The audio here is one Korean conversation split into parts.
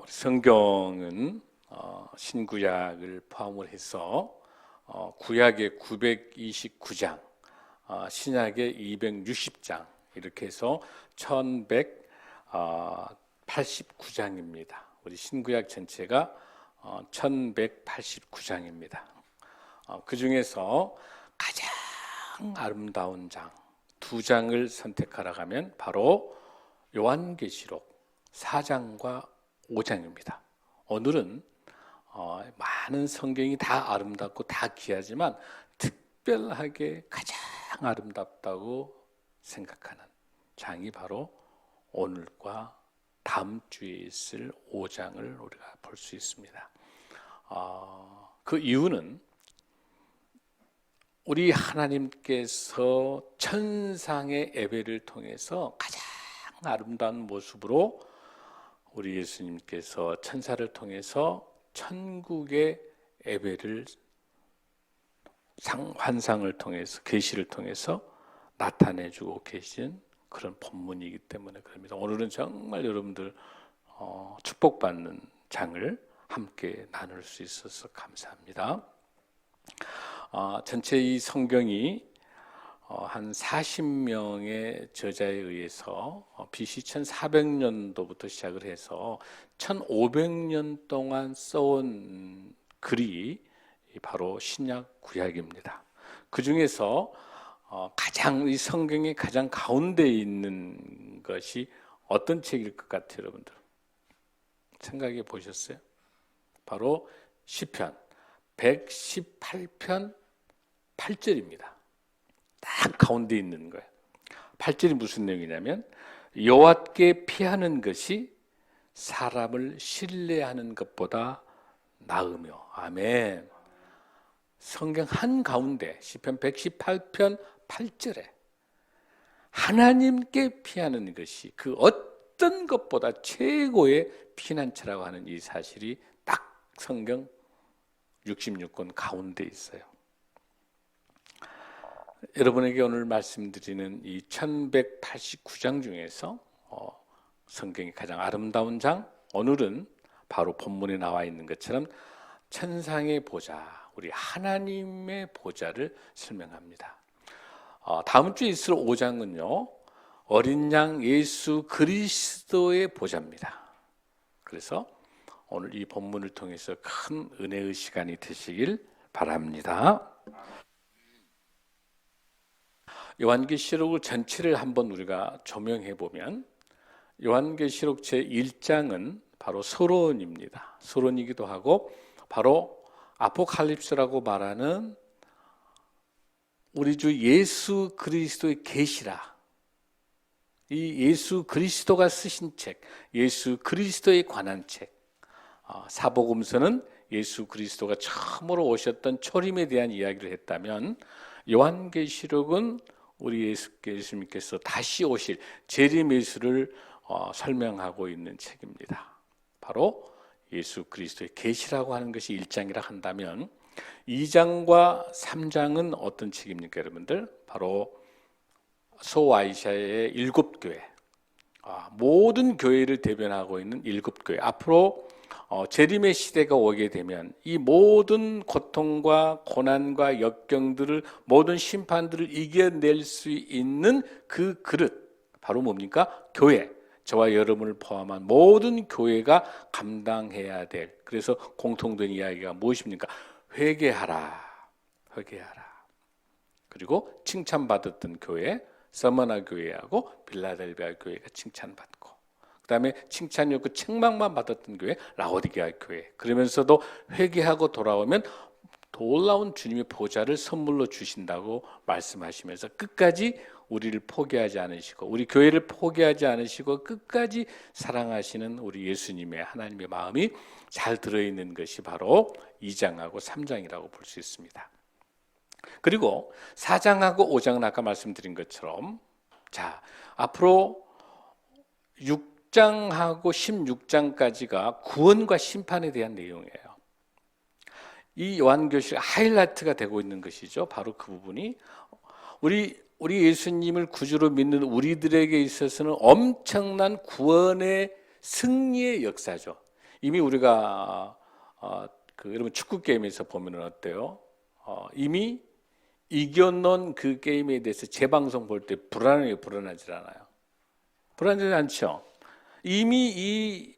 우리 성경은 신구약을 포함을 해서 구약의 929장, 신약의 260장 이렇게 해서 1189장입니다. 우리 신구약 전체가 1189장입니다. 그 중에서 가장 아름다운 장 두 장을 선택하라고 하면 바로 요한계시록 4장과 5장입니다. 오늘은 많은 성경이 다 아름답고 다 귀하지만 특별하게 가장 아름답다고 생각하는 장이 바로 오늘과 다음 주에 있을 5장을 우리가 볼 수 있습니다. 그 이유는 우리 하나님께서 천상의 예배를 통해서 가장 아름다운 모습으로 우리 예수님께서 천사를 통해서 천국의 예배를 환상을 통해서 계시를 통해서 나타내주고 계신 그런 본문이기 때문에 그럽니다. 오늘은 정말 여러분들 축복받는 장을 함께 나눌 수 있어서 감사합니다. 전체 이 성경이 한 40명의 저자에 의해서 BC 1400년도부터 시작을 해서 1500년 동안 써온 글이 바로 신약 구약입니다. 그 중에서 가장 이 성경의 가장 가운데에 있는 것이 어떤 책일 것 같아요, 여러분들? 생각해 보셨어요? 바로 시편 118편 8절입니다. 딱 가운데 있는 거예요. 8절이 무슨 내용이냐면 여호와께 피하는 것이 사람을 신뢰하는 것보다 나으며. 아멘. 성경 한가운데 시편 118편 8절에 하나님께 피하는 것이 그 어떤 것보다 최고의 피난처라고 하는 이 사실이 딱 성경 66권 가운데 있어요. 여러분에게 오늘 말씀드리는 이 1189장 중에서 성경이 가장 아름다운 장, 오늘은 바로 본문에 나와 있는 것처럼 천상의 보좌, 우리 하나님의 보좌를 설명합니다. 다음 주에 있을 5장은요 어린 양 예수 그리스도의 보좌입니다. 그래서 오늘 이 본문을 통해서 큰 은혜의 시간이 되시길 바랍니다. 요한계시록 전체를 한번 우리가 조명해 보면 요한계시록 제1장은 바로 서론입니다. 서론이기도 하고 바로 아포칼립스라고 말하는 우리 주 예수 그리스도의 계시라. 이 예수 그리스도가 쓰신 책, 예수 그리스도에 관한 책. 사복음서는 예수 그리스도가 처음으로 오셨던 초림에 대한 이야기를 했다면 요한계시록은 우리 예수님께서 다시 오실 재림 예수를 설명하고 있는 책입니다. 바로 예수 그리스도의 계시라고 하는 것이 1장이라 한다면 2장과 3장은 어떤 책입니까, 여러분들? 바로 소아시아의 7교회, 모든 교회를 대변하고 있는 7교회. 앞으로 재림의 시대가 오게 되면 이 모든 고통과 고난과 역경들을, 모든 심판들을 이겨낼 수 있는 그 그릇, 바로 뭡니까? 교회. 저와 여러분을 포함한 모든 교회가 감당해야 될, 그래서 공통된 이야기가 무엇입니까? 회개하라, 회개하라. 그리고 칭찬받았던 교회, 서머나 교회하고 빌라델비아 교회가 칭찬받고, 그 다음에 칭찬이 없고 책망만 받았던 교회, 라오디게아 교회. 그러면서도 회개하고 돌아오면 놀라운 주님의 보좌를 선물로 주신다고 말씀하시면서 끝까지 우리를 포기하지 않으시고, 우리 교회를 포기하지 않으시고 끝까지 사랑하시는 우리 예수님의 하나님의 마음이 잘 들어있는 것이 바로 2장하고 3장이라고 볼 수 있습니다. 그리고 4장하고 5장은 아까 말씀드린 것처럼, 자, 앞으로 6장하고 16장까지가 구원과 심판에 대한 내용이에요. 이 요한계시록 하이라이트가 되고 있는 것이죠. 바로 그 부분이 우리 예수님을 구주로 믿는 우리들에게 있어서는 엄청난 구원의 승리의 역사죠. 이미 우리가 여러분 축구 게임에서 보면은 어때요? 이미 이겨놓은 그 게임에 대해서 재방송 볼 때 불안하지 않아요? 불안하지 않죠? 이미 이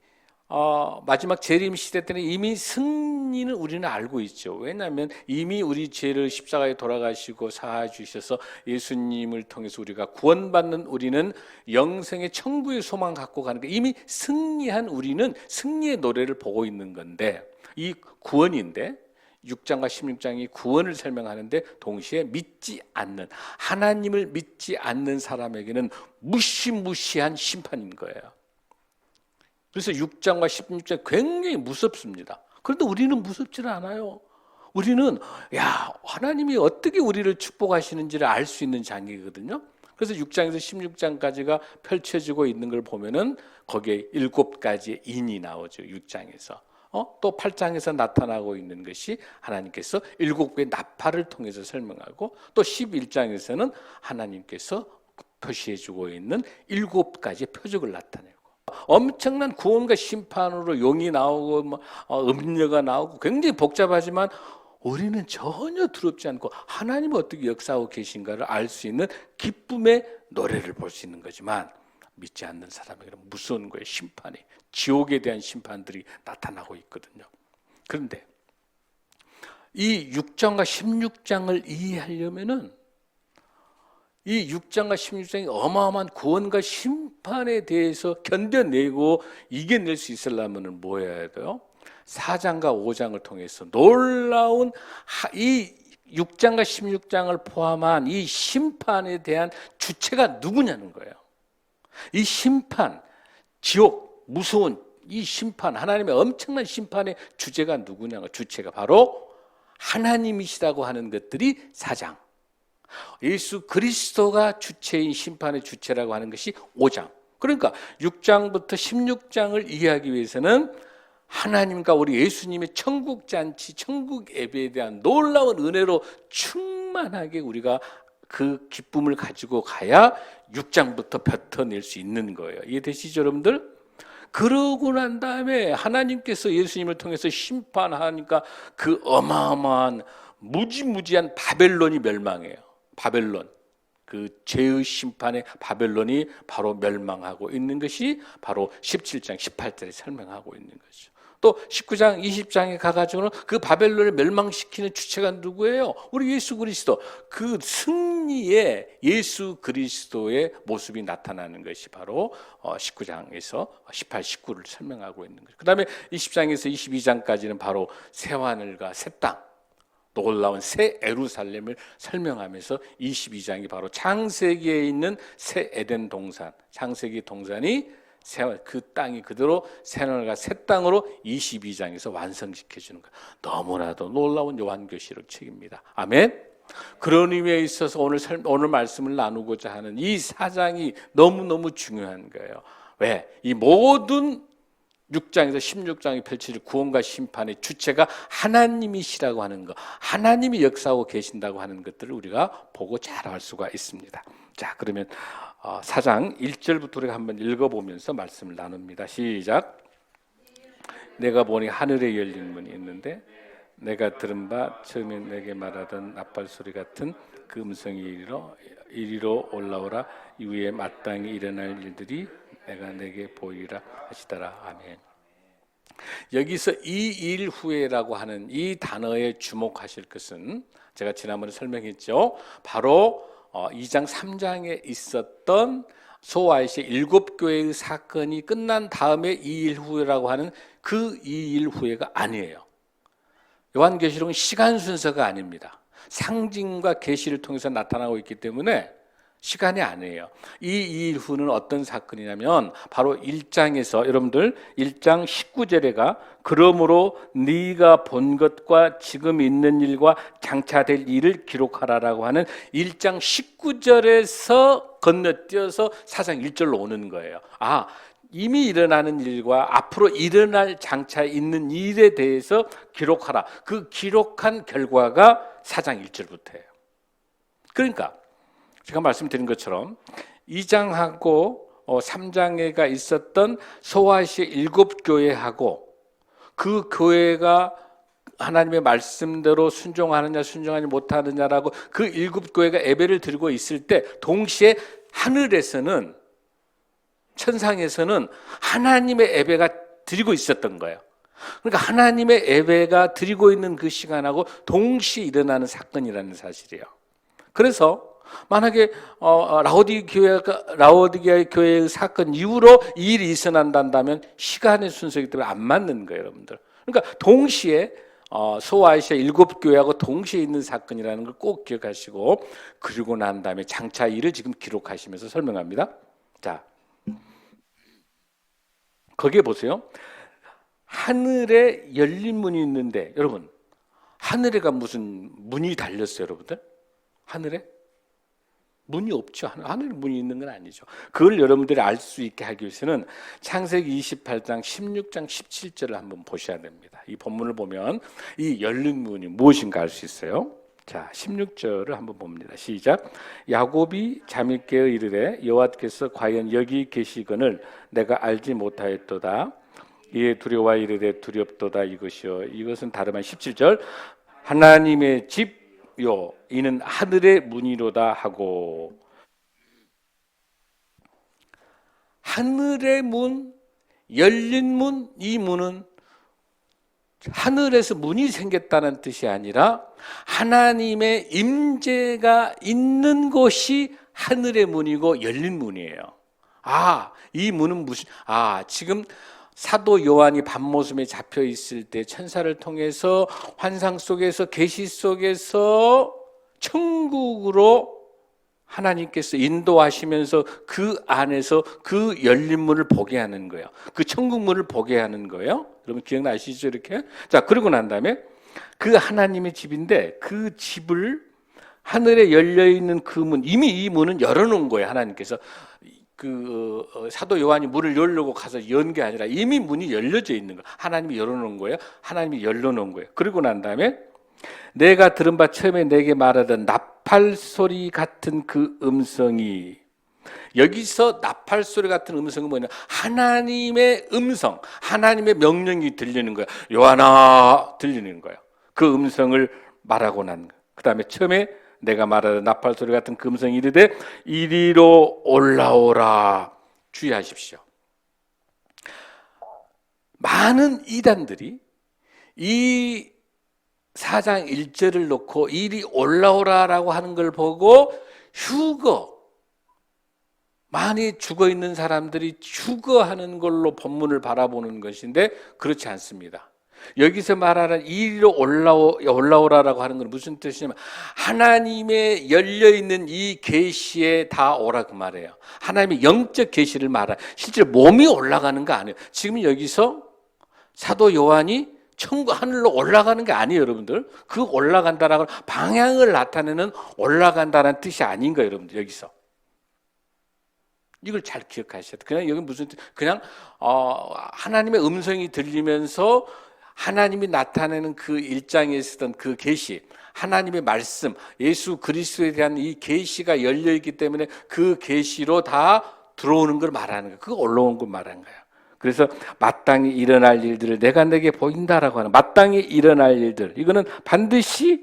마지막 재림 시대 때는 이미 승리는 우리는 알고 있죠. 왜냐하면 이미 우리 죄를 십자가에 돌아가시고 사하여 주셔서 예수님을 통해서 우리가 구원받는 우리는 영생의 천국의 소망 갖고 가는 게 이미 승리한 우리는 승리의 노래를 보고 있는 건데 이 구원인데 6장과 16장이 구원을 설명하는데 동시에 믿지 않는 하나님을 믿지 않는 사람에게는 무시무시한 심판인 거예요. 그래서 6장과 16장 굉장히 무섭습니다. 그런데 우리는 무섭지는 않아요. 우리는 하나님이 어떻게 우리를 축복하시는지를 알 수 있는 장이거든요. 그래서 6장에서 16장까지가 펼쳐지고 있는 걸 보면은 거기에 7가지의 인이 나오죠. 6장에서. 또 8장에서 나타나고 있는 것이 하나님께서 7개의 나팔을 통해서 설명하고 또 11장에서는 하나님께서 표시해주고 있는 7가지의 표적을 나타내고 엄청난 구원과 심판으로 용이 나오고 음녀가 나오고 굉장히 복잡하지만 우리는 전혀 두렵지 않고 하나님이 어떻게 역사하고 계신가를 알 수 있는 기쁨의 노래를 볼 수 있는 거지만 믿지 않는 사람에게는 무서운 거예요. 심판이. 지옥에 대한 심판들이 나타나고 있거든요. 그런데 이 6장과 16장을 이해하려면은 이 6장과 16장이 어마어마한 구원과 심판에 대해서 견뎌내고 이겨낼 수 있으려면 뭐 해야 돼요? 4장과 5장을 통해서 놀라운 이 6장과 16장을 포함한 이 심판에 대한 주체가 누구냐는 거예요. 이 심판, 지옥, 무서운 이 심판, 하나님의 엄청난 심판의 주제가 누구냐가 주체가 바로 하나님이시라고 하는 것들이 4장. 예수 그리스도가 주체인 심판의 주체라고 하는 것이 5장. 그러니까 6장부터 16장을 이해하기 위해서는 하나님과 우리 예수님의 천국 잔치, 천국 예배에 대한 놀라운 은혜로 충만하게 우리가 그 기쁨을 가지고 가야 6장부터 뱉어낼 수 있는 거예요. 이해되시죠, 여러분들? 그러고 난 다음에 하나님께서 예수님을 통해서 심판하니까 그 어마어마한 무지무지한 바벨론이 멸망해요. 바벨론, 그 죄의 심판의 바벨론이 바로 멸망하고 있는 것이 바로 17장, 18절에 설명하고 있는 거죠. 또 19장, 20장에 가가지고는 그 바벨론을 멸망시키는 주체가 누구예요? 우리 예수 그리스도. 그 승리의 예수 그리스도의 모습이 나타나는 것이 바로 19장에서 18, 19를 설명하고 있는 거죠. 그 다음에 20장에서 22장까지는 바로 새하늘과 새 땅, 놀라운 새 에루살렘을 설명하면서 22장이 바로 창세기에 있는 새 에덴 동산, 창세기 동산이 그 땅이 그대로 새하늘과 새 땅으로 22장에서 완성시켜주는 것. 너무나도 놀라운 요한계시록 책입니다. 아멘. 그런 의미에 있어서 오늘 말씀을 나누고자 하는 이 4장이 너무너무 중요한 거예요. 왜? 이 모든 6장에서 16장이 펼쳐질 구원과 심판의 주체가 하나님이시라고 하는 것, 하나님이 역사하고 계신다고 하는 것들을 우리가 보고 잘 알 수가 있습니다. 자, 그러면 4장 1절부터 우리가 한번 읽어보면서 말씀을 나눕니다. 시작. 내가 보니 하늘에 열린 문이 있는데 내가 들은 바 처음에 내게 말하던 나팔 소리 같은 그 음성이 이리로 올라오라. 이후에 마땅히 일어날 일들이 내가 내게 보이라 하시더라. 아멘. 여기서 이 일 후에라고 하는 이 단어에 주목하실 것은 제가 지난번에 설명했죠. 바로 2장 3장에 있었던 소아시아 7교회의 사건이 끝난 다음에 이 일 후에라고 하는 그 이 일 후에가 아니에요. 요한계시록은 시간 순서가 아닙니다. 상징과 계시를 통해서 나타나고 있기 때문에 시간이 아니에요. 이 일 후는 어떤 사건이냐면 바로 1장에서 여러분들 1장 19절에가 그러므로 네가 본 것과 지금 있는 일과 장차 될 일을 기록하라라고 하는 1장 19절에서 건너뛰어서 4장 1절로 오는 거예요. 이미 일어나는 일과 앞으로 일어날 장차 있는 일에 대해서 기록하라. 그 기록한 결과가 4장 1절부터예요. 그러니까 제가 말씀드린 것처럼 2장하고 3장에가 있었던 소아시아 7교회하고 그 교회가 하나님의 말씀대로 순종하느냐 순종하지 못하느냐라고 그 일곱 교회가 예배를 드리고 있을 때 동시에 하늘에서는 천상에서는 하나님의 예배가 드리고 있었던 거예요. 그러니까 하나님의 예배가 드리고 있는 그 시간하고 동시에 일어나는 사건이라는 사실이에요. 그래서 만약에 라오디게아 교회의 사건 이후로 이 일이 일어난다면 시간의 순서이기 때문에 안 맞는 거예요, 여러분들. 그러니까 동시에 소아시아 일곱 교회하고 동시에 있는 사건이라는 걸 꼭 기억하시고, 그리고 난 다음에 장차 일을 지금 기록하시면서 설명합니다. 자, 거기에 보세요. 하늘에 열린 문이 있는데, 여러분, 하늘에가 무슨 문이 달렸어요, 여러분들? 하늘에? 문이 없죠. 하늘에 문이 있는 건 아니죠. 그걸 여러분들이 알 수 있게 하기 위해서는 창세기 28장 16장 17절을 한번 보셔야 됩니다. 이 본문을 보면 이 열린 문이 무엇인가 알 수 있어요. 자, 16절을 한번 봅니다. 시작. 야곱이 잠이 깨어 이르되 여호와께서 과연 여기 계시거늘 내가 알지 못하였도다. 이에 두려워 이르되 두렵도다. 이것이요. 이것은 다름 아닌 17절. 하나님의 집요 이는 하늘의 문이로다 하고. 하늘의 문, 열린 문, 이 문은 하늘에서 문이 생겼다는 뜻이 아니라 하나님의 임재가 있는 곳이 하늘의 문이고 열린 문이에요. 이 문은 지금 사도 요한이 밤모섬에 잡혀 있을 때 천사를 통해서 환상 속에서 계시 속에서 천국으로 하나님께서 인도하시면서 그 안에서 그 열린 문을 보게 하는 거예요. 그 천국 문을 보게 하는 거예요. 여러분 기억나시죠? 이렇게. 자, 그러고 난 다음에 그 하나님의 집인데 그 집을 하늘에 열려 있는 그 문, 이미 이 문은 열어놓은 거예요. 하나님께서 사도 요한이 문을 열려고 가서 연 게 아니라 이미 문이 열려져 있는 거예요. 하나님이 열어놓은 거예요. 하나님이 열어놓은 거예요. 그리고 난 다음에 내가 들은 바 처음에 내게 말하던 나팔 소리 같은 그 음성이, 여기서 나팔 소리 같은 음성은 뭐냐? 하나님의 음성, 하나님의 명령이 들리는 거예요. 요한아, 들리는 거예요. 그 음성을 말하고 난 거예요. 그 다음에 처음에 내가 말하던 나팔 소리 같은 그 음성이 이르되 이리로 올라오라. 주의하십시오. 많은 이단들이 이 4장 1절을 놓고 이리 올라오라라고 하는 걸 보고 많이 죽어있는 사람들이 휴거하는 걸로 본문을 바라보는 것인데 그렇지 않습니다. 여기서 말하는 이리로 올라오라라고 하는 건 무슨 뜻이냐면 하나님의 열려있는 이 계시에 다 오라 그 말이에요. 하나님의 영적 계시를 말하. 실제로 몸이 올라가는 거 아니에요. 지금 여기서 사도 요한이 천국 하늘로 올라가는 게 아니에요, 여러분들. 그 올라간다라고 방향을 나타내는 올라간다는 뜻이 아닌 거예요, 여러분들. 여기서 이걸 잘 기억하셔야 돼요. 그냥 여기 무슨 그냥 하나님의 음성이 들리면서 하나님이 나타내는 그 일장에 있었던 그 계시, 하나님의 말씀, 예수 그리스도에 대한 이 계시가 열려 있기 때문에 그 계시로 다 들어오는 걸 말하는 거예요. 그거 올라온 걸 말하는 거예요. 그래서 마땅히 일어날 일들을 내가 내게 보인다라고 하는, 마땅히 일어날 일들, 이거는 반드시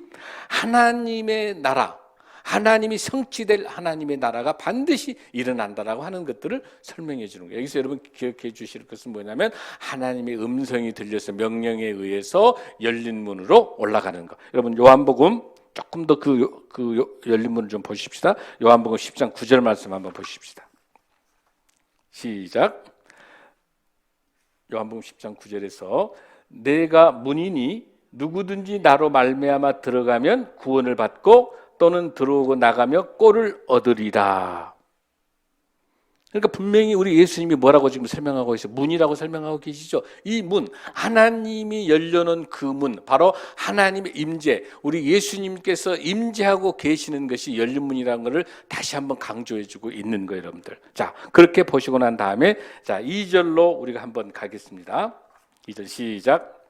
하나님의 나라, 하나님이 성취될 하나님의 나라가 반드시 일어난다라고 하는 것들을 설명해 주는 거예요. 여기서 여러분 기억해 주실 것은 뭐냐면 하나님의 음성이 들려서 명령에 의해서 열린 문으로 올라가는 것. 여러분 요한복음 조금 더 그 열린 문을 좀 보십시다. 요한복음 10장 9절 말씀 한번 보십시다. 시작. 요한복음 10장 9절에서 내가 문이니 누구든지 나로 말미암아 들어가면 구원을 받고 또는 들어오고 나가며 꼴을 얻으리라. 그러니까 분명히 우리 예수님이 뭐라고 지금 설명하고 있어요? 문이라고 설명하고 계시죠? 이 문, 하나님이 열려놓은 그 문, 바로 하나님의 임재, 우리 예수님께서 임재하고 계시는 것이 열린 문이라는 것을 다시 한번 강조해주고 있는 거예요, 여러분들. 자, 그렇게 보시고 난 다음에 자 2절로 우리가 한번 가겠습니다. 2절 시작.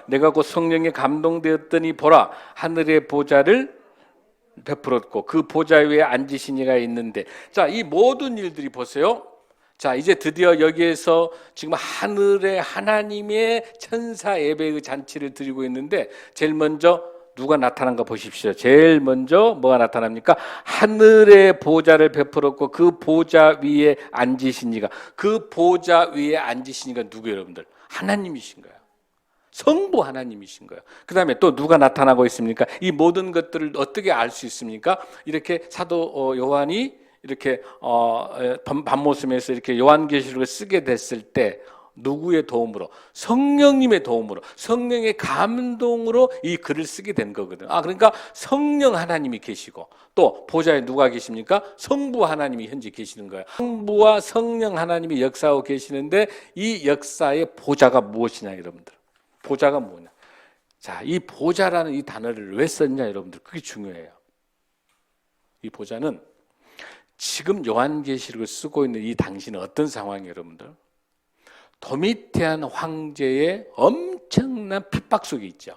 내가 곧 성령에 감동되었더니 보라, 하늘의 보좌를 베풀었고 그 보좌 위에 앉으신 이가 있는데, 자, 이 모든 일들이 보세요. 자, 이제 드디어 여기에서 지금 하늘의 하나님의 천사 예배의 잔치를 드리고 있는데 제일 먼저 누가 나타난가 보십시오. 제일 먼저 뭐가 나타납니까? 하늘의 보좌를 베풀었고 그 보좌 위에 앉으신 이가, 그 보좌 위에 앉으신 이가 누구예요, 여러분들? 하나님이신 거예요. 성부 하나님이신 거예요. 그 다음에 또 누가 나타나고 있습니까? 이 모든 것들을 어떻게 알 수 있습니까? 이렇게 사도 요한이 이렇게 밤모섬에서 이렇게 요한계시록을 쓰게 됐을 때 누구의 도움으로? 성령님의 도움으로, 성령의 감동으로 이 글을 쓰게 된 거거든. 그러니까 성령 하나님이 계시고 또 보좌에 누가 계십니까? 성부 하나님이 현재 계시는 거예요. 성부와 성령 하나님이 역사하고 계시는데 이 역사의 보좌가 무엇이냐, 여러분들? 보좌가 뭐냐? 자, 이 보좌라는 이 단어를 왜 썼냐, 여러분들? 그게 중요해요. 이 보좌는 지금 요한계시록을 쓰고 있는 이 당시는 어떤 상황이에요, 여러분들? 도미티안 황제의 엄청난 핍박 속에 있죠.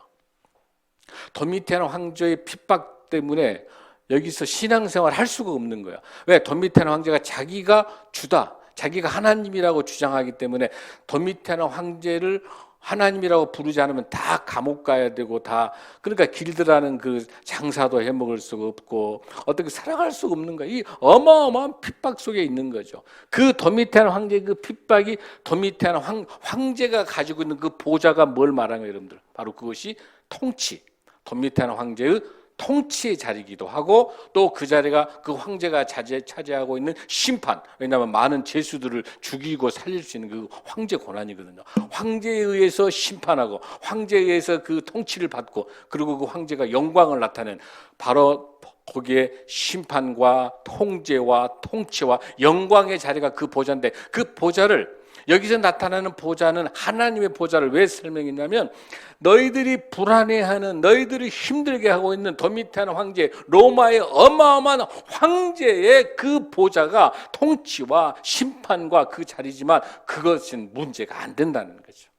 도미티안 황제의 핍박 때문에 여기서 신앙생활 할 수가 없는 거예요. 왜? 도미티안 황제가 자기가 주다, 자기가 하나님이라고 주장하기 때문에 도미티안 황제를 하나님이라고 부르지 않으면 다 감옥 가야 되고 다, 그러니까 길드라는 그 장사도 해먹을 수가 없고 어떻게 살아갈 수가 없는 거예요. 이 어마어마한 핍박 속에 있는 거죠. 그 도미티안 황제의 그 핍박이 도미티안 황제가 가지고 있는 그 보좌가 뭘 말하는 거예요, 여러분들? 바로 그것이 통치, 도미티안 황제의 통치의 자리이기도 하고 또 그 자리가 그 황제가 차지하고 있는 심판, 왜냐하면 많은 죄수들을 죽이고 살릴 수 있는 그 황제 권한이거든요. 황제에 의해서 심판하고 황제에 의해서 그 통치를 받고 그리고 그 황제가 영광을 나타낸 바로 거기에 심판과 통제와 통치와 영광의 자리가 그 보좌인데 그 보좌를 여기서 나타나는 보좌는 하나님의 보좌를 왜 설명했냐면 너희들이 불안해하는 너희들이 힘들게 하고 있는 도미티안 황제 로마의 어마어마한 황제의 그 보좌가 통치와 심판과 그 자리지만 그것은 문제가 안 된다는 거죠.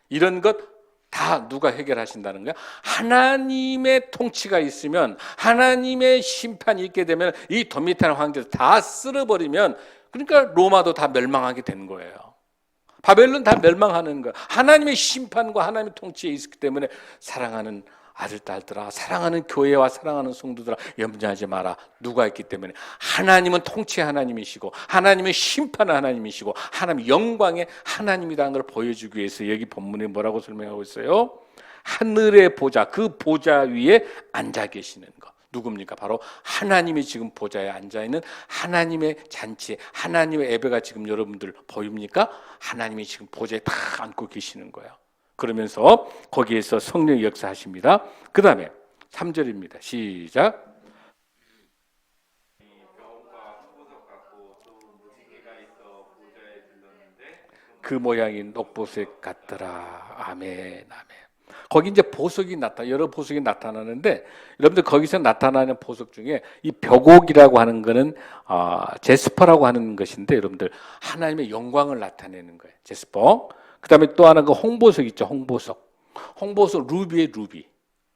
이런 것 다 누가 해결하신다는 거야? 하나님의 통치가 있으면 하나님의 심판이 있게 되면 이 도미티안 황제를 다 쓸어버리면 그러니까 로마도 다 멸망하게 되는 거예요. 바벨론 다 멸망하는 거야. 하나님의 심판과 하나님의 통치에 있기 때문에 사랑하는 아들, 딸들아, 사랑하는 교회와 사랑하는 성도들아, 염려하지 마라. 누가 있기 때문에 하나님은 통치 하나님이시고 하나님은 심판 하나님이시고 하나님 영광의 하나님이라는 걸 보여주기 위해서 여기 본문에 뭐라고 설명하고 있어요? 하늘의 보좌, 그 보좌 위에 앉아 계시는 것. 누굽니까? 바로 하나님이 지금 보좌에 앉아있는 하나님의 잔치, 하나님의 예배가 지금 여러분들 보입니까? 하나님이 지금 보좌에 다 앉고 계시는 거예요. 그러면서 거기에서 성령이 역사하십니다. 그 다음에 3절입니다. 시작. 그 모양이 녹보색 같더라. 아멘, 아멘. 거기 이제 보석이 여러 보석이 나타나는데 여러분들 거기서 나타나는 보석 중에 이 벽옥이라고 하는 거는 제스퍼라고 하는 것인데 여러분들 하나님의 영광을 나타내는 거예요. 제스퍼. 그 다음에 또 하나 그 홍보석 있죠. 홍보석 루비의 루비.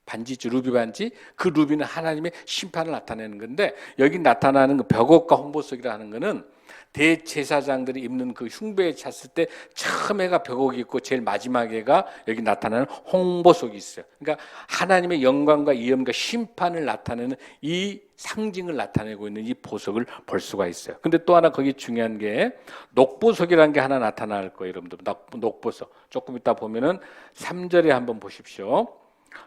반지죠. 루비 반지. 그 루비는 하나님의 심판을 나타내는 건데 여기 나타나는 그 벽옥과 홍보석이라 하는 거는 대제사장들이 입는 그 흉배에 찼을 때 처음에가 벽옥이 있고 제일 마지막에가 여기 나타나는 홍보석이 있어요. 그러니까 하나님의 영광과 위엄과 심판을 나타내는 이 상징을 나타내고 있는 이 보석을 볼 수가 있어요. 근데 또 하나 거기 중요한 게 녹보석이라는 게 하나 나타날 거예요. 여러분들 녹보석. 조금 이따 보면은 3절에 한번 보십시오.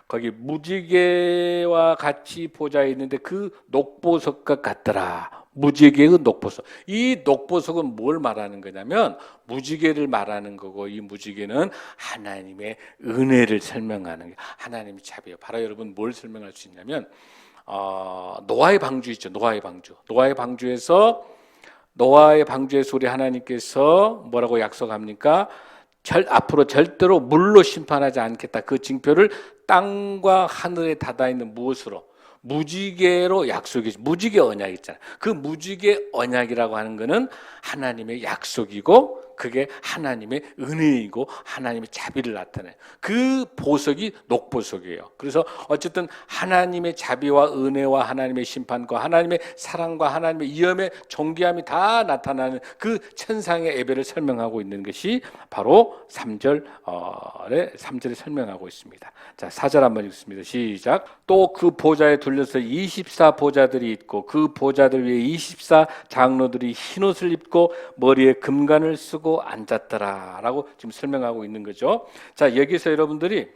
거기 무지개와 같이 보좌에 있는데 그 녹보석과 같더라. 무지개의 녹보석. 이 녹보석은 뭘 말하는 거냐면 무지개를 말하는 거고 이 무지개는 하나님의 은혜를 설명하는 거예요. 하나님의 자비예요. 바로 여러분 뭘 설명할 수 있냐면 노아의 방주 있죠. 노아의 방주. 노아의 방주에서 우리 하나님께서 뭐라고 약속합니까? 앞으로 절대로 물로 심판하지 않겠다. 그 징표를 땅과 하늘에 닿아 있는 무엇으로? 무지개로 약속이죠. 무지개 언약 있잖아요. 그 무지개 언약이라고 하는 것은 하나님의 약속이고 그게 하나님의 은혜이고 하나님의 자비를 나타내요. 그 보석이 녹보석이에요. 그래서 어쨌든 하나님의 자비와 은혜와 하나님의 심판과 하나님의 사랑과 하나님의 위엄의 존귀함이 다 나타나는 그 천상의 예배를 설명하고 있는 것이 바로 3절에 설명하고 있습니다. 자, 4절 한번 읽습니다. 시작. 또 그 보좌에 둘러서 24 보좌들이 있고 그 보좌들 위에 24 장로들이 흰옷을 입고 머리에 금관을 쓰고 앉았더라라고 지금 설명하고 있는 거죠. 자, 여기서 여러분들이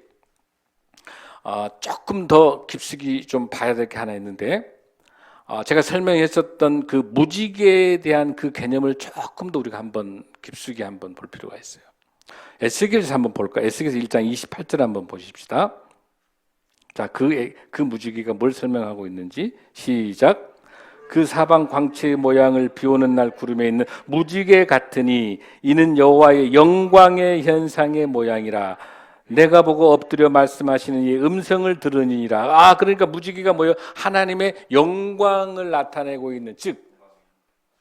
조금 더 깊숙이 좀 봐야 될 게 하나 있는데, 제가 설명했었던 그 무지개에 대한 그 개념을 조금 더 우리가 한번 깊숙이 한번 볼 필요가 있어요. 에스겔에서 한번 볼까요? 에스겔에서 1장 28절 한번 보십시다. 자, 그 무지개가 뭘 설명하고 있는지 시작. 그 사방 광채의 모양을 비오는 날 구름에 있는 무지개 같으니 이는 여호와의 영광의 현상의 모양이라. 내가 보고 엎드려 말씀하시는 이 음성을 들으니라. 그러니까 무지개가 뭐예요? 하나님의 영광을 나타내고 있는, 즉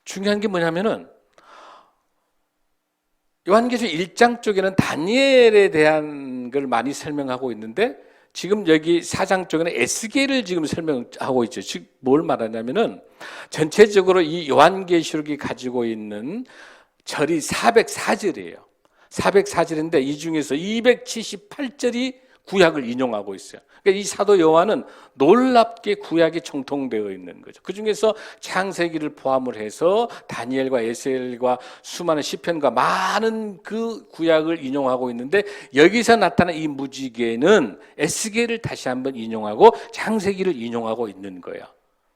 중요한 게 뭐냐면은 요한계시록 1장 쪽에는 다니엘에 대한 걸 많이 설명하고 있는데 지금 여기 4장 쪽에는 에스겔을 지금 설명하고 있죠. 즉 뭘 말하냐면은 전체적으로 이 요한계시록이 가지고 있는 절이 404절이에요. 404절인데 이 중에서 278절이 구약을 인용하고 있어요. 그러니까 이 사도 요한은 놀랍게 구약이 정통되어 있는 거죠. 그 중에서 창세기를 포함을 해서 다니엘과 에스겔과 수많은 시편과 많은 그 구약을 인용하고 있는데 여기서 나타난 이 무지개는 에스겔을 다시 한번 인용하고 창세기를 인용하고 있는 거예요.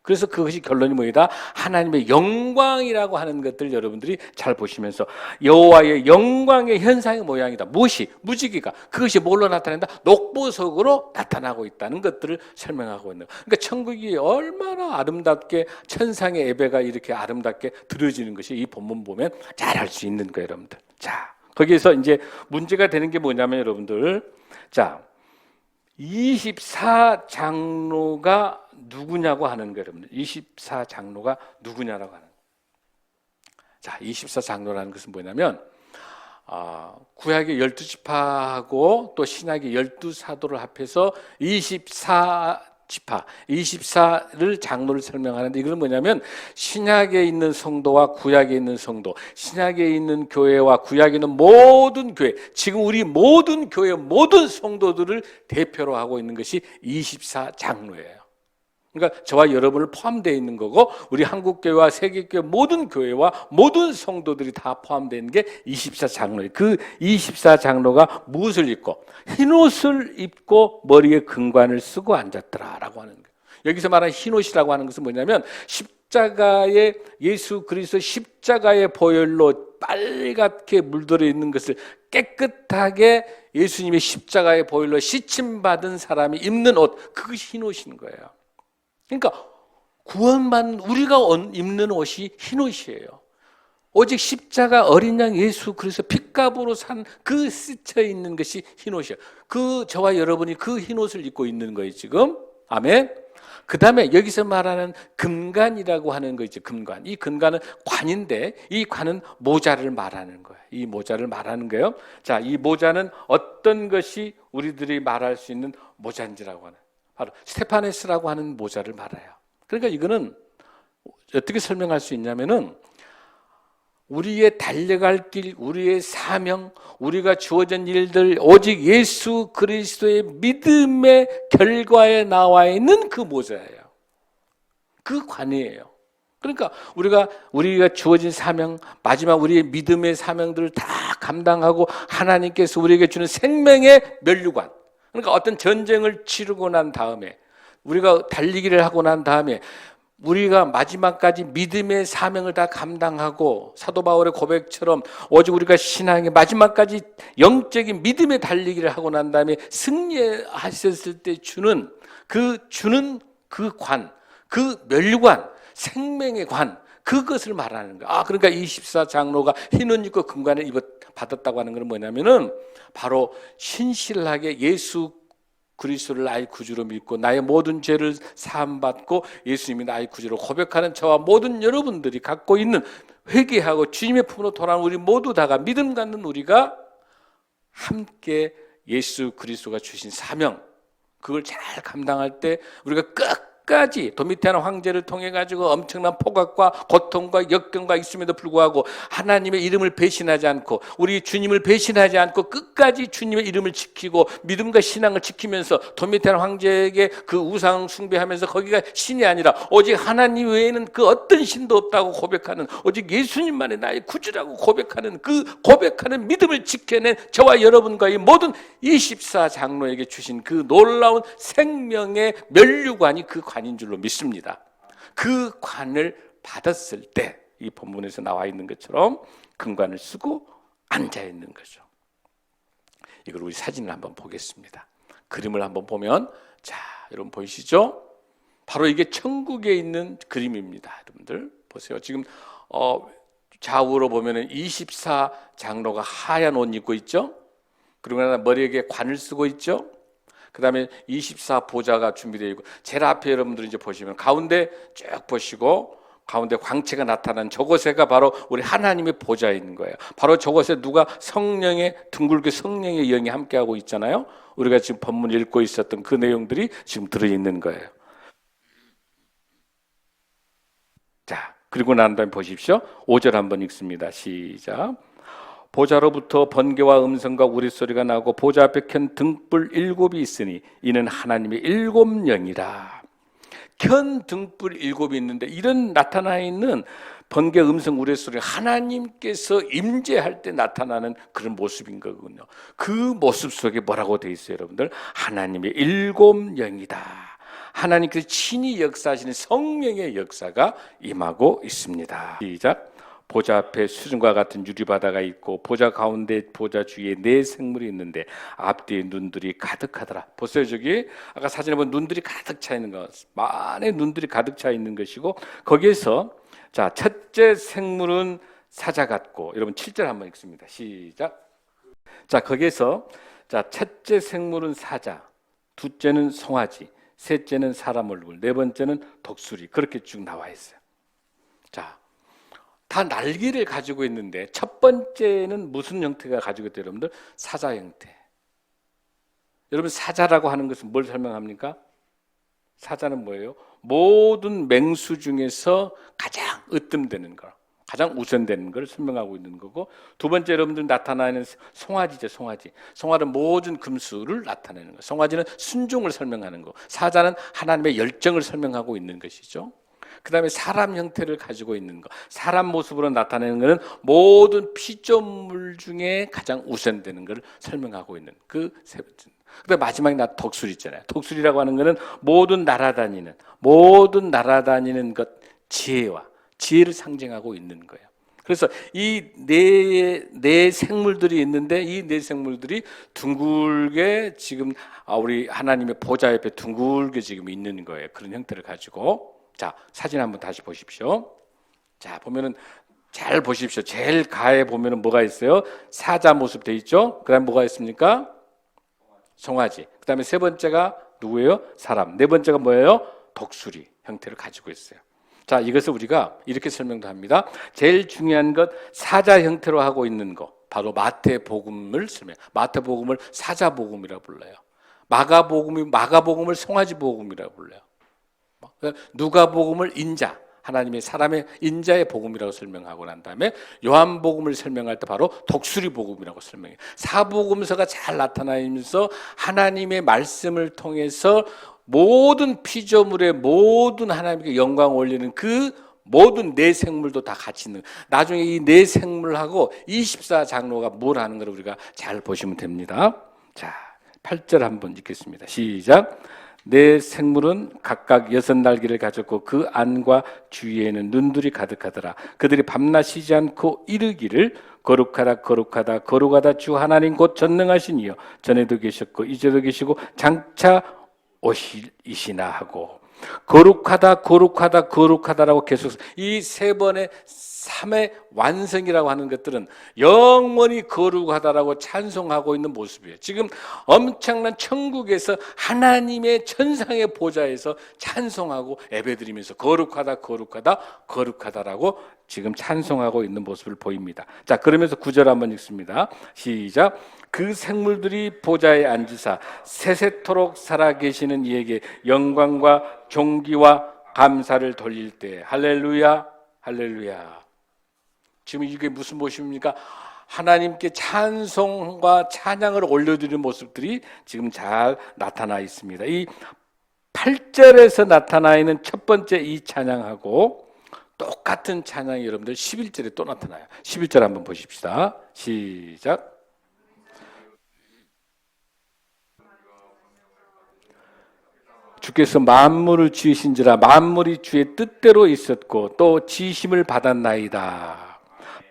그래서 그것이 결론이 뭐이다? 하나님의 영광이라고 하는 것들 여러분들이 잘 보시면서 여호와의 영광의 현상의 모양이다. 무엇이? 무지개가. 그것이 뭘로 나타낸다? 녹보석으로 나타나고 있다는 것들을 설명하고 있는 거예요. 그러니까 천국이 얼마나 아름답게 천상의 예배가 이렇게 아름답게 드려지는 것이 이 본문 보면 잘 알 수 있는 거예요, 여러분들. 자, 거기에서 이제 문제가 되는 게 뭐냐면 여러분들, 자, 24장로가 누구냐고 하는 거예요, 여러분들. 24장로가 누구냐라고 하는 거예요. 자, 24장로라는 것은 뭐냐면 구약의 12지파하고 또 신약의 12사도를 합해서 24지파, 24를 장로를 설명하는데 이건 뭐냐면 신약에 있는 성도와 구약에 있는 성도, 신약에 있는 교회와 구약에 있는 모든 교회, 지금 우리 모든 교회 모든 성도들을 대표로 하고 있는 것이 24장로예요. 그러니까 저와 여러분을 포함되어 있는 거고 우리 한국교회와 세계교회 모든 교회와 모든 성도들이 다 포함되어 있는 게 24장로예요. 그 24장로가 무엇을 입고? 흰옷을 입고 머리에 금관을 쓰고 앉았더라라고 하는 거예요. 여기서 말하는 흰옷이라고 하는 것은 뭐냐면 십자가에 예수 그리스도 십자가의 보혈로 빨갛게 물들어 있는 것을 깨끗하게 예수님의 십자가의 보혈로 씻김받은 사람이 입는 옷, 그것이 흰옷인 거예요. 그러니까 구원받는 우리가 입는 옷이 흰옷이에요. 오직 십자가 어린 양 예수 그리스도 핏값으로 산 그 스쳐 있는 것이 흰옷이에요. 그 저와 여러분이 그 흰옷을 입고 있는 거예요 지금. 아멘. 그 다음에 여기서 말하는 금관이라고 하는 거 있죠. 금관. 이 금관은 관인데 이 관은 모자를 말하는 거예요. 이 모자를 말하는 거예요. 자, 이 모자는 어떤 것이 우리들이 말할 수 있는 모자인지라고 하는, 바로 스테파네스라고 하는 모자를 말해요. 그러니까 이거는 어떻게 설명할 수 있냐면은 우리의 달려갈 길, 우리의 사명, 우리가 주어진 일들, 오직 예수 그리스도의 믿음의 결과에 나와 있는 그 모자예요. 그 관이에요. 그러니까 우리가 주어진 사명, 마지막 우리의 믿음의 사명들을 다 감당하고 하나님께서 우리에게 주는 생명의 면류관. 그러니까 어떤 전쟁을 치르고 난 다음에 우리가 달리기를 하고 난 다음에 우리가 마지막까지 믿음의 사명을 다 감당하고 사도 바울의 고백처럼 오직 우리가 신앙의 마지막까지 영적인 믿음의 달리기를 하고 난 다음에 승리하셨을 때 주는 그 관, 그 면류관, 생명의 관, 그것을 말하는 거야. 그러니까 24장로가 흰옷 입고 금관을 받았다고 하는 건 뭐냐면은 바로 신실하게 예수 그리스도를 나의 구주로 믿고 나의 모든 죄를 사함받고 예수님이 나의 구주로 고백하는 저와 모든 여러분들이 갖고 있는 회개하고 주님의 품으로 돌아온 우리 모두 다가 믿음 갖는 우리가 함께 예수 그리스도가 주신 사명, 그걸 잘 감당할 때 우리가 끝까지 도미티아나 황제를 통해 가지고 엄청난 포각과 고통과 역경과 있음에도 불구하고 하나님의 이름을 배신하지 않고 우리 주님을 배신하지 않고 끝까지 주님의 이름을 지키고 믿음과 신앙을 지키면서 도미티아나 황제에게 그 우상 숭배하면서 거기가 신이 아니라 오직 하나님 외에는 그 어떤 신도 없다고 고백하는, 오직 예수님만이 나의 구주라고 고백하는 그 고백하는 믿음을 지켜낸 저와 여러분과 이 모든 24 장로에게 주신 그 놀라운 생명의 면류관이 그 관인 줄로 믿습니다. 그 관을 받았을 때 이 본문에서 나와 있는 것처럼 금관을 쓰고 앉아 있는 거죠. 이걸 우리 사진을 한번 보겠습니다. 그림을 한번 보면, 자, 여러분 보이시죠? 바로 이게 천국에 있는 그림입니다. 여러분들 보세요. 지금 좌우로 보면은 24 장로가 하얀 옷 입고 있죠. 그리고 머리에 관을 쓰고 있죠. 그 다음에 24 보좌가 준비되어 있고, 제일 앞에 여러분들 이제 보시면 가운데 쭉 보시고 가운데 광채가 나타난 저곳에가 바로 우리 하나님의 보좌에 있는 거예요. 바로 저곳에 누가 성령의 둥글게 성령의 영이 함께하고 있잖아요. 우리가 지금 본문 읽고 있었던 그 내용들이 지금 들어있는 거예요. 자, 그리고 난 다음에 보십시오. 5절 한번 읽습니다. 시작. 보좌로부터 번개와 음성과 우레소리가 나고 보좌 앞에 켠 등불 7이 있으니 이는 하나님의 7 영이라. 켠 등불 7이 있는데 이런 나타나 있는 번개, 음성, 우레소리, 하나님께서 임재할 때 나타나는 그런 모습인 거군요. 그 모습 속에 뭐라고 돼 있어요, 여러분들? 하나님의 7 영이다. 하나님께서 친히 역사하시는 성령의 역사가 임하고 있습니다. 시작. 보좌 앞에 수증과 같은 유리바다가 있고 보좌 가운데 보좌 주위에 4 생물이 있는데 앞뒤에 눈들이 가득하더라. 보세요, 저기 아까 사진에 보면 눈들이 가득 차 있는 것, 많은 눈들이 가득 차 있는 것이고, 거기에서 자, 첫째 생물은 사자 같고, 여러분 7절 한번 읽습니다. 시작. 자, 거기에서 자, 첫째 생물은 사자, 둘째는 송아지, 셋째는 사람 얼굴, 네 번째는 독수리, 그렇게 쭉 나와 있어요. 자, 다 날개를 가지고 있는데 첫 번째는 무슨 형태가 가지고 있대요, 여러분들? 사자 형태. 여러분, 사자라고 하는 것은 뭘 설명합니까? 사자는 뭐예요? 모든 맹수 중에서 가장 으뜸되는 거, 가장 우선되는 걸 설명하고 있는 거고, 두 번째 여러분들 나타나는 송아지죠, 송아지. 송아는 모든 금수를 나타내는 거. 송아지는 순종을 설명하는 거. 사자는 하나님의 열정을 설명하고 있는 것이죠. 그 다음에 사람 형태를 가지고 있는 것, 사람 모습으로 나타내는 것은 모든 피조물 중에 가장 우선되는 것을 설명하고 있는 그 세 번째. 그 다음에 마지막에 독수리 있잖아요. 독수리라고 하는 것은 모든 날아다니는 것, 지혜를 상징하고 있는 거예요. 그래서 이 네 생물들이 있는데 이 네 생물들이 둥글게 지금 우리 하나님의 보좌 옆에 둥글게 지금 있는 거예요. 그런 형태를 가지고. 자, 사진 한번 다시 보십시오. 자, 보면은 잘 보십시오. 제일 가에 보면은 뭐가 있어요? 사자 모습 돼 있죠? 그다음 뭐가 있습니까? 송아지. 그다음에 세 번째가 누구예요? 사람. 네 번째가 뭐예요? 독수리 형태를 가지고 있어요. 자, 이것을 우리가 이렇게 설명도 합니다. 제일 중요한 것, 사자 형태로 하고 있는 거, 바로 마태복음을 설명. 마태복음을 사자복음이라고 불러요. 마가복음을 송아지복음이라고 불러요. 누가복음을 인자, 하나님의 사람의 인자의 복음이라고 설명하고 난 다음에 요한복음을 설명할 때 바로 독수리복음이라고 설명해요. 사복음서가 잘 나타나면서 하나님의 말씀을 통해서 모든 피조물의 모든 하나님께 영광 올리는 그 모든 네 생물도 다 같이 있는, 나중에 이 네 생물하고 24 장로가 뭘 하는 걸 우리가 잘 보시면 됩니다. 자, 8절 한번 읽겠습니다. 시작. 네 생물은 각각 6 날개를 가졌고 그 안과 주위에는 눈들이 가득하더라. 그들이 밤낮 쉬지 않고 이르기를 거룩하다 거룩하다 거룩하다 주 하나님 곧 전능하신 이여 전에도 계셨고 이제도 계시고 장차 오시리시나 하고, 거룩하다 거룩하다 거룩하다라고 계속 이 세 번의 3의 완성이라고 하는 것들은 영원히 거룩하다라고 찬송하고 있는 모습이에요. 지금 엄청난 천국에서 하나님의 천상의 보좌에서 찬송하고 예배드리면서 거룩하다 거룩하다 거룩하다라고 지금 찬송하고 있는 모습을 보입니다. 자, 그러면서 9절 한번 읽습니다. 시작. 그 생물들이 보좌에 앉으사 세세토록 살아계시는 이에게 영광과 존귀와 감사를 돌릴 때 할렐루야, 할렐루야. 지금 이게 무슨 모습입니까? 하나님께 찬송과 찬양을 올려드리는 모습들이 지금 잘 나타나 있습니다. 이 8절에서 나타나 있는 첫 번째 이 찬양하고 똑같은 찬양이 여러분들 11절에 또 나타나요. 11절 한번 보십시다. 시작. 주께서 만물을 지으신지라 만물이 주의 뜻대로 있었고 또 지심을 받았나이다.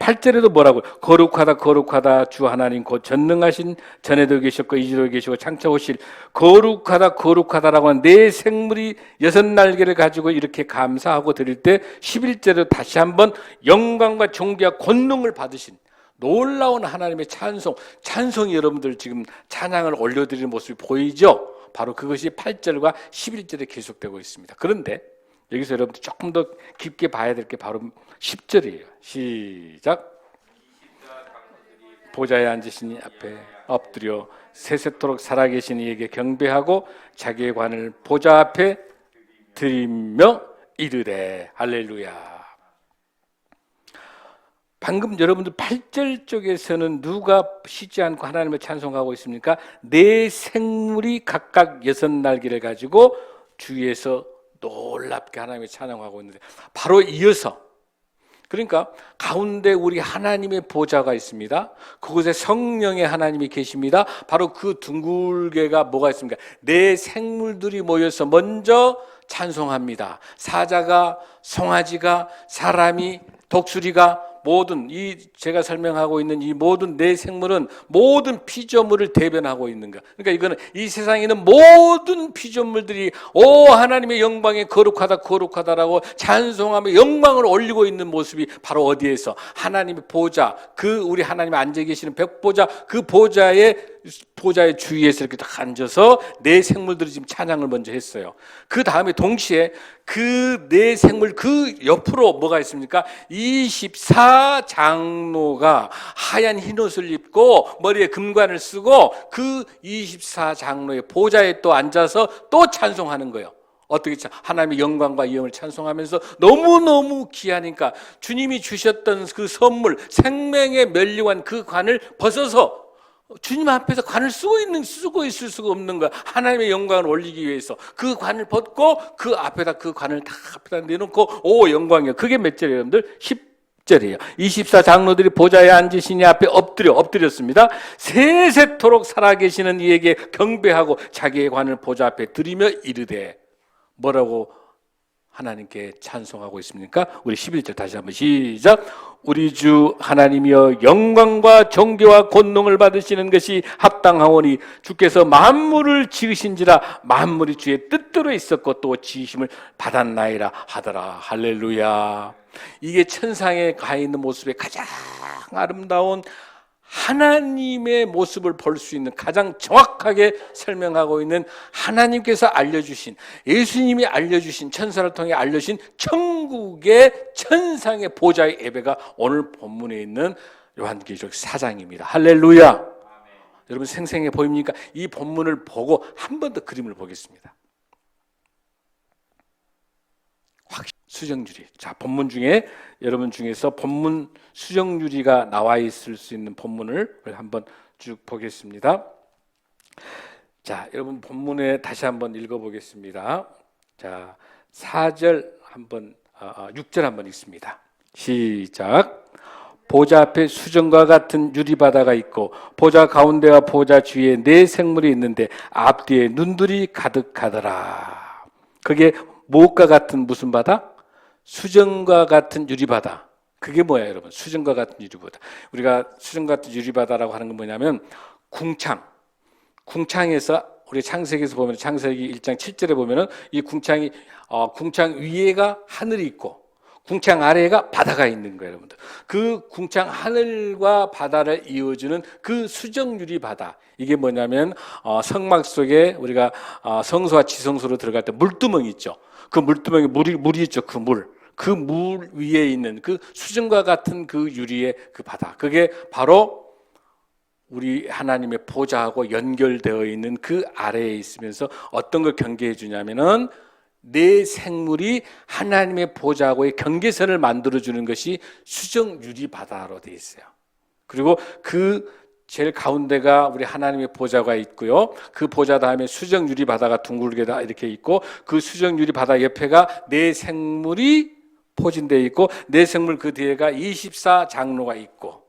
8절에도 뭐라고요? 거룩하다 거룩하다 주 하나님 곧 전능하신 전에도 계셨고 이제도 계시고 창차 오실 거룩하다 거룩하다라고 하는 네 생물이 6날개를 가지고 이렇게 감사하고 드릴 때 11절에도 다시 한번 영광과 존귀와 권능을 받으신 놀라운 하나님의 찬송이 여러분들 지금 찬양을 올려드리는 모습이 보이죠? 바로 그것이 8절과 11절에 계속되고 있습니다. 그런데 여기서 여러분들 조금 더 깊게 봐야 될 게 바로 10절이에요. 시작. 보좌에 앉으신 이 앞에 엎드려 세세토록 살아계신 이에게 경배하고 자기의 관을 보좌 앞에 드리며 이르되 할렐루야. 방금 여러분들 8절 쪽에서는 누가 쉬지 않고 하나님을 찬송하고 있습니까? 네 생물이 각각 6날개를 가지고 주위에서 놀랍게 하나님을 찬양하고 있는데 바로 이어서 그러니까 가운데 우리 하나님의 보좌가 있습니다. 그곳에 성령의 하나님이 계십니다. 바로 그 둥글게가 뭐가 있습니까? 네 생물들이 모여서 먼저 찬송합니다. 사자가, 송아지가, 사람이, 독수리가 모든 이 제가 설명하고 있는 이 모든 네 생물은 모든 피조물을 대변하고 있는 것. 그러니까 이거는 이 세상에 있는 모든 피조물들이 오 하나님의 영광에 거룩하다 거룩하다라고 찬송하며 영광을 올리고 있는 모습이 바로 어디에서 하나님의 보좌 그 우리 하나님 앉아 계시는 백보좌 그 보좌의 주위에서 이렇게 딱 앉아서 네 생물들이 지금 찬양을 먼저 했어요. 그 다음에 동시에 그 네 생물 그 옆으로 뭐가 있습니까? 24장로가 하얀 흰옷을 입고 머리에 금관을 쓰고 그 24장로의 보좌에 또 앉아서 또 찬송하는 거예요. 어떻게 하나님의 영광과 위엄을 찬송하면서 너무너무 귀하니까 주님이 주셨던 그 선물 생명의 면류관 그 관을 벗어서 주님 앞에서 관을 쓰고 있을 수가 없는 거야. 하나님의 영광을 올리기 위해서 그 관을 벗고 그 앞에다 그 관을 다 앞에다 내놓고 오 영광이요. 그게 몇 절이에요, 여러분들? 10절이에요. 24장로들이 보좌에 앉으시니 앞에 엎드렸습니다. 세세토록 살아계시는 이에게 경배하고 자기의 관을 보좌 앞에 드리며 이르되 뭐라고 하나님께 찬송하고 있습니까? 우리 11절 다시 한번 시작. 우리 주 하나님이여 영광과 존귀와 권능을 받으시는 것이 합당하오니 주께서 만물을 지으신지라 만물이 주의 뜻대로 있었고 또 지으심을 받았나이다 하더라. 할렐루야. 이게 천상에 가 있는 모습의 가장 아름다운 하나님의 모습을 볼 수 있는 가장 정확하게 설명하고 있는 하나님께서 알려주신 예수님이 알려주신 천사를 통해 알려주신 천국의 천상의 보좌의 예배가 오늘 본문에 있는 요한계시록 4장입니다. 할렐루야. 아멘. 여러분 생생해 보입니까? 이 본문을 보고 한 번 더 그림을 보겠습니다. 수정유리. 자, 본문 중에 여러분 중에서 본문 수정유리가 나와 있을 수 있는 본문을 한번 쭉 보겠습니다. 자, 여러분 본문에 다시 한번 읽어보겠습니다. 자, 4절 한번 6절 한번 읽습니다. 시작. 보좌 앞에 수정과 같은 유리바다가 있고 보좌 가운데와 보좌 주위에 네 생물이 있는데 앞뒤에 눈들이 가득하더라. 그게 무엇과 같은 무슨 바다? 수정과 같은 유리바다. 그게 뭐야 여러분? 수정과 같은 유리바다. 우리가 수정과 같은 유리바다라고 하는 건 뭐냐면 궁창에서 우리 창세기에서 보면 창세기 1장 7절에 보면은 이 궁창 위에가 하늘이 있고 궁창 아래가 바다가 있는 거예요, 여러분들. 그 궁창 하늘과 바다를 이어주는 그 수정 유리바다. 이게 뭐냐면 성막 속에 우리가 성소와 지성소로 들어갈 때 물두멍이 있죠. 그 물두멍에 물이 있죠. 그 물. 그 물 위에 있는 그 수정과 같은 그 유리의 그 바다, 그게 바로 우리 하나님의 보좌하고 연결되어 있는 그 아래에 있으면서 어떤 걸 경계해 주냐면은 내 생물이 하나님의 보좌하고의 경계선을 만들어주는 것이 수정 유리 바다로 되어 있어요. 그리고 그 제일 가운데가 우리 하나님의 보좌가 있고요. 그 보좌 다음에 수정 유리 바다가 둥글게 다 이렇게 있고, 그 수정 유리 바다 옆에가 내 생물이 포진되어 있고, 내 생물 그 뒤에가 24장로가 있고.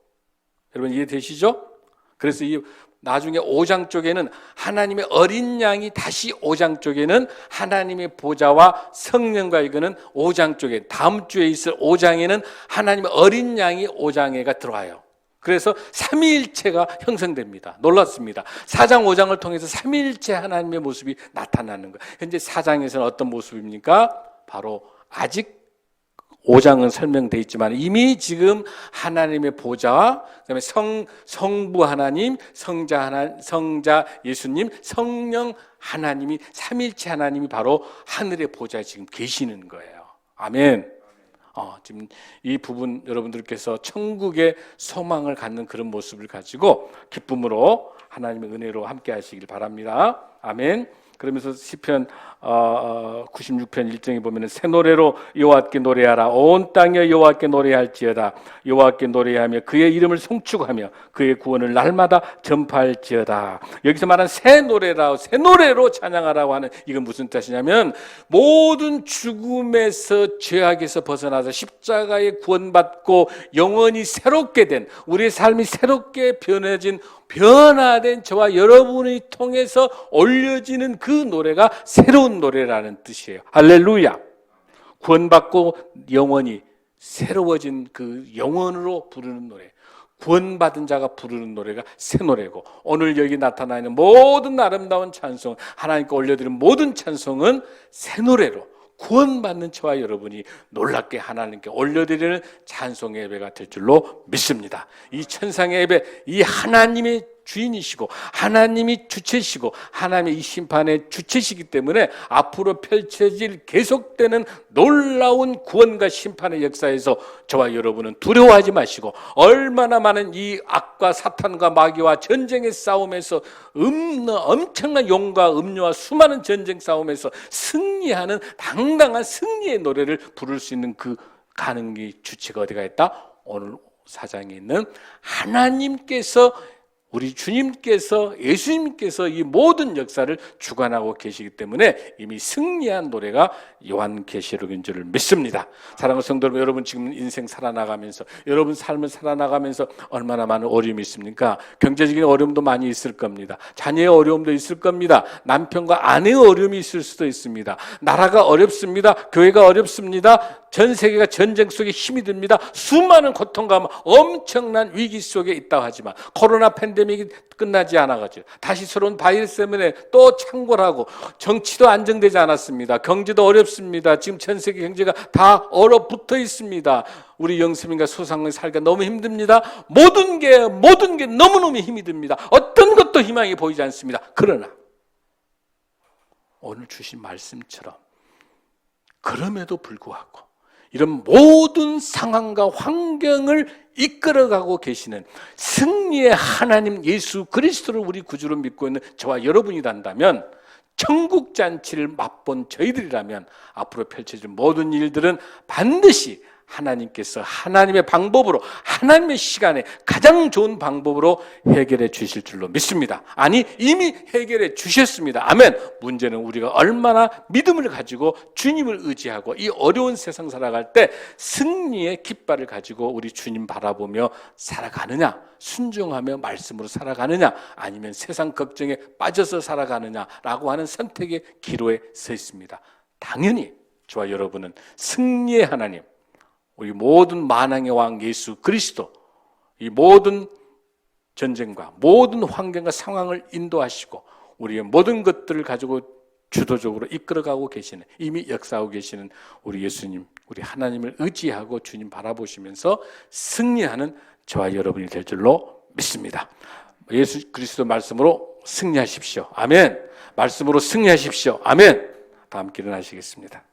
여러분 이해되시죠? 그래서 이 나중에 5장 쪽에는 하나님의 어린 양이 다시 5장 쪽에는 하나님의 보좌와 성령과 이거는 5장 쪽에 다음 주에 있을 5장에는 하나님의 어린 양이 5장에가 들어와요. 그래서 삼위일체가 형성됩니다. 놀랐습니다. 4장 5장을 통해서 삼위일체 하나님의 모습이 나타나는 거예요. 현재 4장에서는 어떤 모습입니까? 바로 아직 5장은 설명되어 있지만 이미 지금 하나님의 보좌와 그다음에 성부 하나님, 성자 예수님, 성령 하나님이 삼위일체 하나님이 바로 하늘의 보좌에 지금 계시는 거예요. 아멘. 지금 이 부분 여러분들께서 천국의 소망을 갖는 그런 모습을 가지고 기쁨으로 하나님의 은혜로 함께 하시길 바랍니다. 아멘. 그러면서 시편 96편 1절에 보면 새 노래로 여호와께 노래하라. 온 땅에 여호와께 노래할지어다. 여호와께 노래하며 그의 이름을 송축하며 그의 구원을 날마다 전파할지어다. 여기서 말한 새 노래로 찬양하라고 하는 이건 무슨 뜻이냐면 모든 죽음에서 죄악에서 벗어나서 십자가에 구원받고 영원히 새롭게 된 우리의 삶이 새롭게 변화된 저와 여러분이 통해서 올려지는 그 노래가 새로운 노래라는 뜻이에요. 할렐루야. 구원받고 영원히 새로워진 그 영원으로 부르는 노래, 구원받은 자가 부르는 노래가 새 노래고, 오늘 여기 나타나 있는 모든 아름다운 찬송, 하나님께 올려드리는 모든 찬송은 새 노래로 구원받는 저와 여러분이 놀랍게 하나님께 올려드리는 찬송의 예배가 될 줄로 믿습니다. 이 천상의 예배, 이 하나님의 주인이시고 하나님이 주체시고 하나님의 이 심판의 주체시기 때문에 앞으로 펼쳐질 계속되는 놀라운 구원과 심판의 역사에서 저와 여러분은 두려워하지 마시고, 얼마나 많은 이 악과 사탄과 마귀와 전쟁의 싸움에서 엄청난 용과 음료와 수많은 전쟁 싸움에서 승리하는 당당한 승리의 노래를 부를 수 있는 그 가능의 주체가 어디가 있다? 오늘 사장에 있는 하나님께서, 우리 주님께서, 예수님께서 이 모든 역사를 주관하고 계시기 때문에 이미 승리한 노래가 요한계시록인 줄을 믿습니다. 사랑하는 성도 여러분, 여러분 지금 인생 살아나가면서, 여러분 삶을 살아나가면서 얼마나 많은 어려움이 있습니까? 경제적인 어려움도 많이 있을 겁니다. 자녀의 어려움도 있을 겁니다. 남편과 아내의 어려움이 있을 수도 있습니다. 나라가 어렵습니다. 교회가 어렵습니다. 전 세계가 전쟁 속에 힘이 듭니다. 수많은 고통과 엄청난 위기 속에 있다고 하지만 코로나 팬데믹이 끝나지 않아가지고 다시 새로운 바이러스 때문에 또 창궐하고, 정치도 안정되지 않았습니다. 경제도 어렵습니다. 지금 전 세계 경제가 다 얼어붙어 있습니다. 우리 영수민과 소상을 살기가 너무 힘듭니다. 모든 게 너무너무 힘이 듭니다. 어떤 것도 희망이 보이지 않습니다. 그러나 오늘 주신 말씀처럼 그럼에도 불구하고 이런 모든 상황과 환경을 이끌어가고 계시는 승리의 하나님 예수 그리스도를 우리 구주로 믿고 있는 저와 여러분이란다면, 천국 잔치를 맛본 저희들이라면 앞으로 펼쳐질 모든 일들은 반드시 하나님께서 하나님의 방법으로, 하나님의 시간에 가장 좋은 방법으로 해결해 주실 줄로 믿습니다. 아니, 이미 해결해 주셨습니다. 아멘. 문제는 우리가 얼마나 믿음을 가지고 주님을 의지하고 이 어려운 세상 살아갈 때 승리의 깃발을 가지고 우리 주님 바라보며 살아가느냐, 순종하며 말씀으로 살아가느냐, 아니면 세상 걱정에 빠져서 살아가느냐라고 하는 선택의 기로에 서 있습니다. 당연히 저와 여러분은 승리의 하나님, 우리 모든 만왕의 왕 예수 그리스도, 이 모든 전쟁과 모든 환경과 상황을 인도하시고 우리의 모든 것들을 가지고 주도적으로 이끌어가고 계시는, 이미 역사하고 계시는 우리 예수님, 우리 하나님을 의지하고 주님 바라보시면서 승리하는 저와 여러분이 될 줄로 믿습니다. 예수 그리스도 말씀으로 승리하십시오. 아멘. 말씀으로 승리하십시오. 아멘. 다 함께 일어나시겠습니다.